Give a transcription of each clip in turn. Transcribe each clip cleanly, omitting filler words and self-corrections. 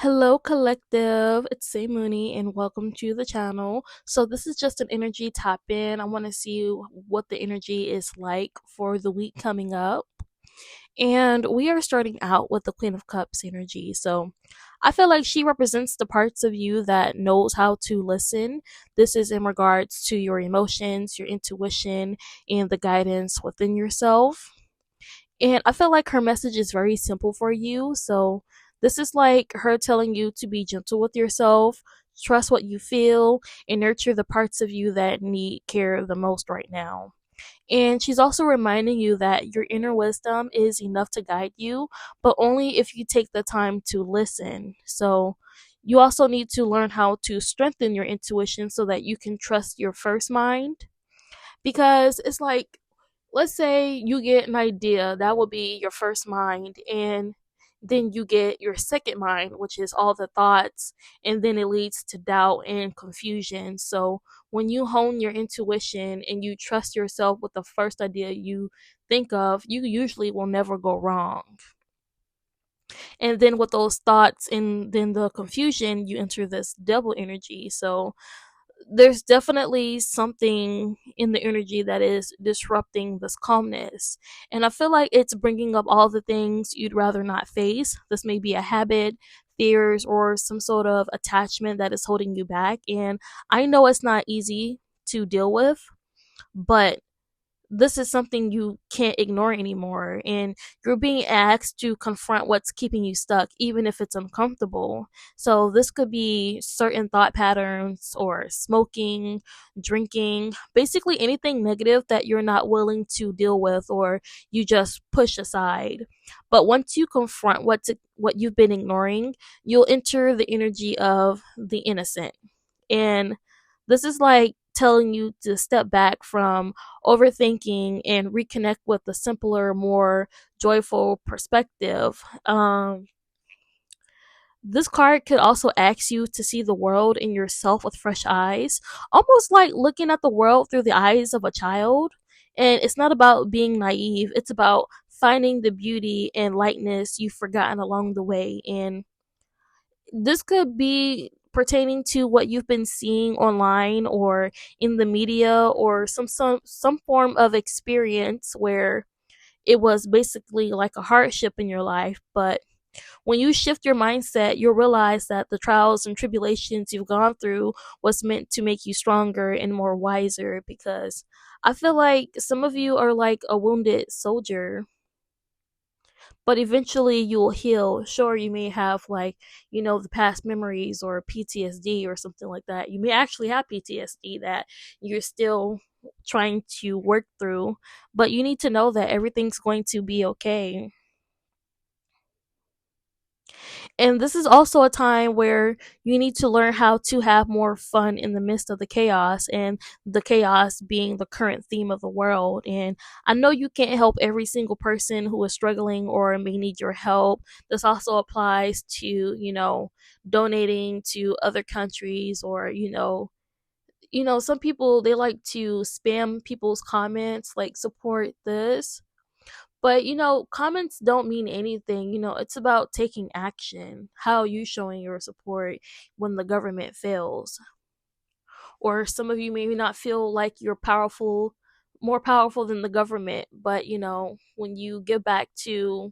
Hello, collective. It's Say Mooney, and welcome to the channel. So, this is just an energy tap in. I want to see what the energy is like for the week coming up. And we are starting out with the Queen of Cups energy. So, I feel like she represents the parts of you that knows how to listen. This is in regards to your emotions, your intuition, and the guidance within yourself. And I feel like her message is very simple for you. So this is like her telling you to be gentle with yourself, trust what you feel, and nurture the parts of you that need care the most right now. And she's also reminding you that your inner wisdom is enough to guide you, but only if you take the time to listen. So you also need to learn how to strengthen your intuition so that you can trust your first mind, because it's like, let's say you get an idea that would be your first mind, and then you get your second mind, which is all the thoughts, and then it leads to doubt and confusion. So when you hone your intuition and you trust yourself with the first idea you think of, you usually will never go wrong. And then with those thoughts and then the confusion, you enter this double energy. So there's definitely something in the energy that is disrupting this calmness. And I feel like it's bringing up all the things you'd rather not face. This may be a habit, fears, or some sort of attachment that is holding you back. And I know it's not easy to deal with, but this is something you can't ignore anymore, and you're being asked to confront what's keeping you stuck, even if it's uncomfortable. So this could be certain thought patterns, or smoking, drinking, basically anything negative that you're not willing to deal with, or you just push aside. But once you confront what you've been ignoring, you'll enter the energy of the innocent. And this is like telling you to step back from overthinking and reconnect with a simpler, more joyful perspective. This card could also ask you to see the world and yourself with fresh eyes, almost like looking at the world through the eyes of a child. And it's not about being naive, it's about finding the beauty and lightness you've forgotten along the way. And this could be pertaining to what you've been seeing online or in the media, or some form of experience where it was basically like a hardship in your life. But when you shift your mindset, you'll realize that the trials and tribulations you've gone through was meant to make you stronger and more wiser, because I feel like some of you are like a wounded soldier, but eventually you'll heal. Sure, you may have, like, the past memories or PTSD or something like that. You may actually have PTSD that you're still trying to work through, but you need to know that everything's going to be okay. And this is also a time where you need to learn how to have more fun in the midst of the chaos, and the chaos being the current theme of the world. And I know you can't help every single person who is struggling or may need your help. This also applies to, donating to other countries, or, some people, they like to spam people's comments like support this, but comments don't mean anything. It's about taking action. How are you showing your support when the government fails? Or some of you may not feel like you're powerful, more powerful than the government, but when you give back to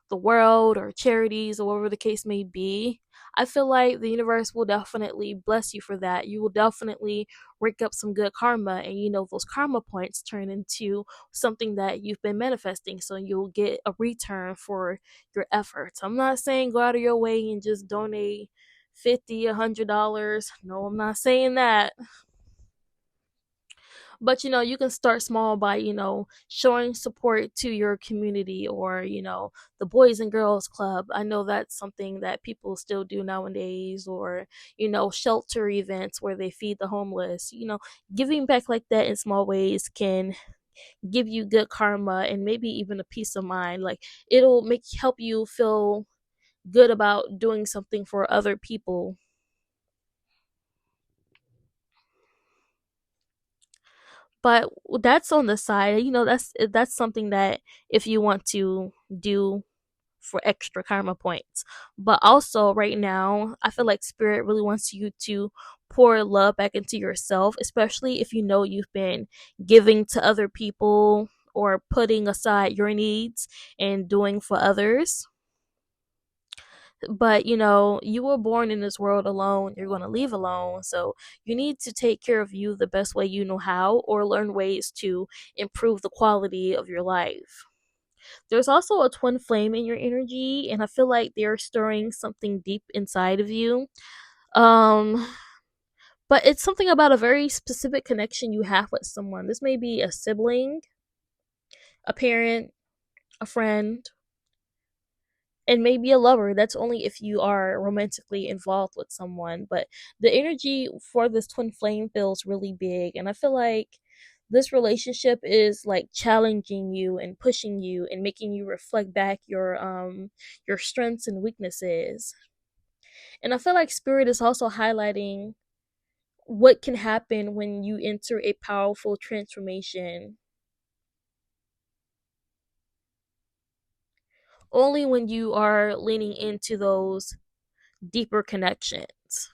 the world or charities or whatever the case may be, I feel like the universe will definitely bless you for that. You will definitely rake up some good karma, and those karma points turn into something that you've been manifesting. So you'll get a return for your efforts. I'm not saying go out of your way and just donate 50, $100. No, I'm not saying that. But you can start small by showing support to your community, or the boys and girls club. I know that's something that people still do nowadays. Or shelter events where they feed the homeless. Giving back like that in small ways can give you good karma, and maybe even a peace of mind. Like, it'll make help you feel good about doing something for other people. But that's on the side. That's something that, if you want to do for extra karma points. But also, right now, I feel like spirit really wants you to pour love back into yourself, especially if you know you've been giving to other people or putting aside your needs and doing for others. But you were born in this world alone, you're going to leave alone, so you need to take care of you the best way you know how, or learn ways to improve the quality of your life. There's also a twin flame in your energy, and I feel like they're stirring something deep inside of you. um but it's something about a very specific connection you have with someone. This may be a sibling, a parent, a friend, and maybe a lover. That's only if you are romantically involved with someone. But the energy for this twin flame feels really big, and I feel like this relationship is like challenging you and pushing you and making you reflect back your strengths and weaknesses. And I feel like spirit is also highlighting what can happen when you enter a powerful transformation. Only when you are leaning into those deeper connections.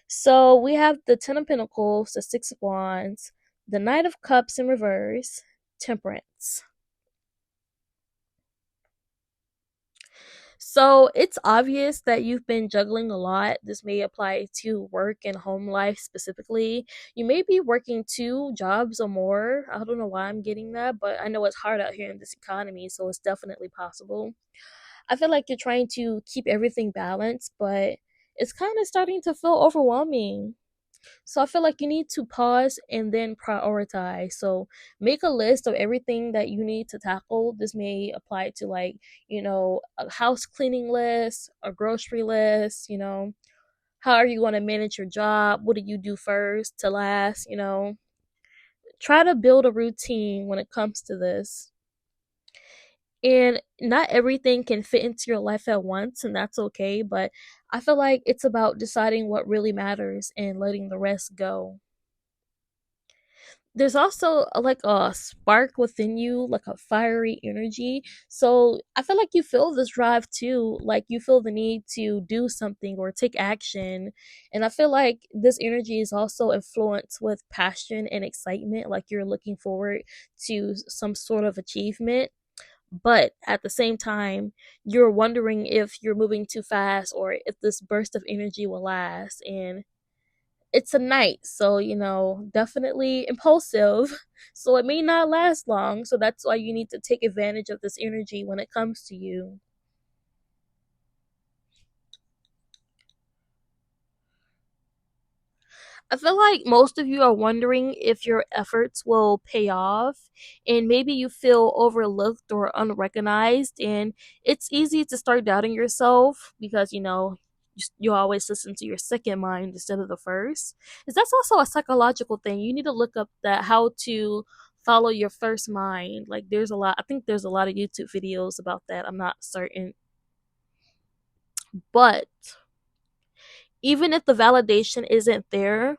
So we have the Ten of Pentacles, the Six of Wands, the Knight of Cups in reverse, Temperance. So it's obvious that you've been juggling a lot. This may apply to work and home life specifically. You may be working two jobs or more. I don't know why I'm getting that, but I know it's hard out here in this economy, so it's definitely possible. I feel like you're trying to keep everything balanced, but it's kind of starting to feel overwhelming. So I feel like you need to pause and then prioritize. So make a list of everything that you need to tackle. This may apply to, like, a house cleaning list, a grocery list, how are you going to manage your job? What do you do first to last? Try to build a routine when it comes to this. And not everything can fit into your life at once, and that's okay. But I feel like it's about deciding what really matters and letting the rest go. There's also like a spark within you, like a fiery energy. So I feel like you feel this drive too, like you feel the need to do something or take action. And I feel like this energy is also influenced with passion and excitement, like you're looking forward to some sort of achievement. But at the same time, you're wondering if you're moving too fast or if this burst of energy will last. And it's a night, so definitely impulsive. So it may not last long. So that's why you need to take advantage of this energy when it comes to you. I feel like most of you are wondering if your efforts will pay off, and maybe you feel overlooked or unrecognized. And it's easy to start doubting yourself because you always listen to your second mind instead of the first. Is that's also a psychological thing. You need to look up that how to follow your first mind. Like I think there's a lot of YouTube videos about that. I'm not certain. But even if the validation isn't there,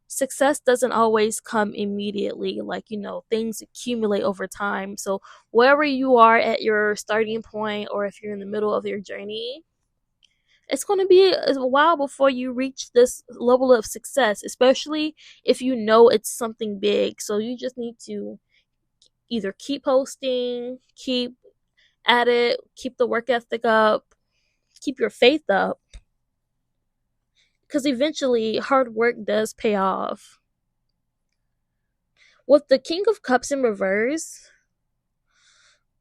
success doesn't always come immediately. Like, things accumulate over time. So wherever you are at your starting point, or if you're in the middle of your journey, it's going to be a while before you reach this level of success, especially if you know it's something big. So you just need to either keep posting, keep at it, keep the work ethic up, keep your faith up, because eventually hard work does pay off. With the King of Cups in reverse,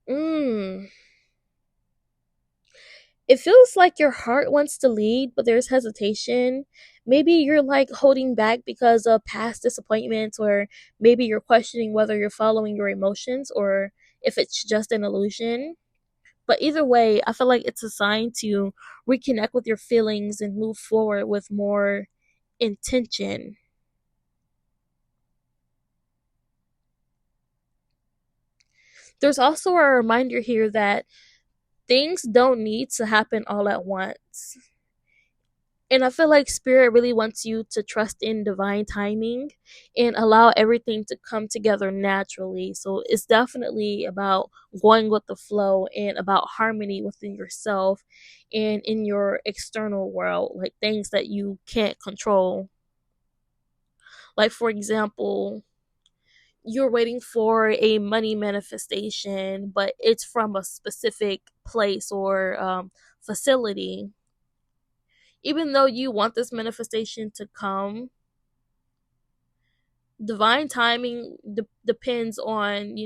mm, it feels like your heart wants to lead, but there's hesitation. Maybe you're like holding back because of past disappointments, or maybe you're questioning whether you're following your emotions or if it's just an illusion. But either way, I feel like it's a sign to reconnect with your feelings and move forward with more intention. There's also a reminder here that things don't need to happen all at once. And I feel like spirit really wants you to trust in divine timing and allow everything to come together naturally. So it's definitely about going with the flow and about harmony within yourself and in your external world, like things that you can't control. Like, for example, you're waiting for a money manifestation, but it's from a specific place or facility. Even though you want this manifestation to come, divine timing depends on,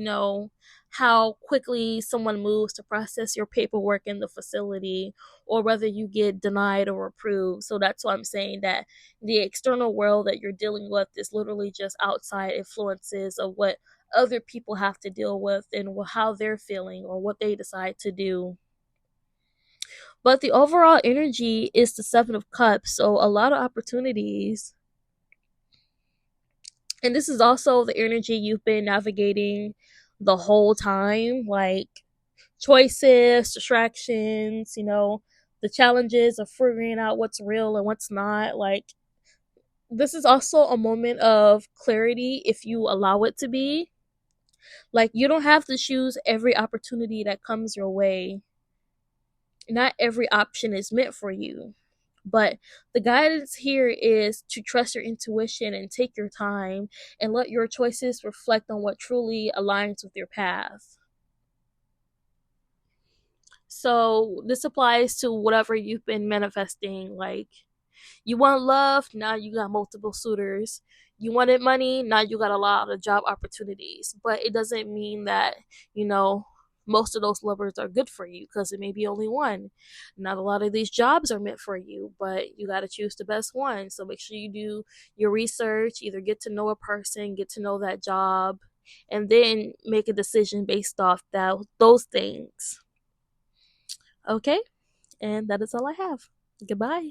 how quickly someone moves to process your paperwork in the facility, or whether you get denied or approved. So that's why I'm saying that the external world that you're dealing with is literally just outside influences of what other people have to deal with and how they're feeling or what they decide to do. But the overall energy is the 7 of Cups, so a lot of opportunities. And this is also the energy you've been navigating the whole time, like choices, distractions, the challenges of figuring out what's real and what's not. Like, this is also a moment of clarity if you allow it to be. Like, you don't have to choose every opportunity that comes your way. Not every option is meant for you. But the guidance here is to trust your intuition and take your time and let your choices reflect on what truly aligns with your path. So this applies to whatever you've been manifesting. Like, you want love, now you got multiple suitors. You wanted money, now you got a lot of job opportunities. But it doesn't mean that, you know, most of those lovers are good for you, because it may be only one. Not a lot of these jobs are meant for you, but you got to choose the best one. So make sure you do your research, either get to know a person, get to know that job, and then make a decision based off those things. Okay? And that is all I have. Goodbye.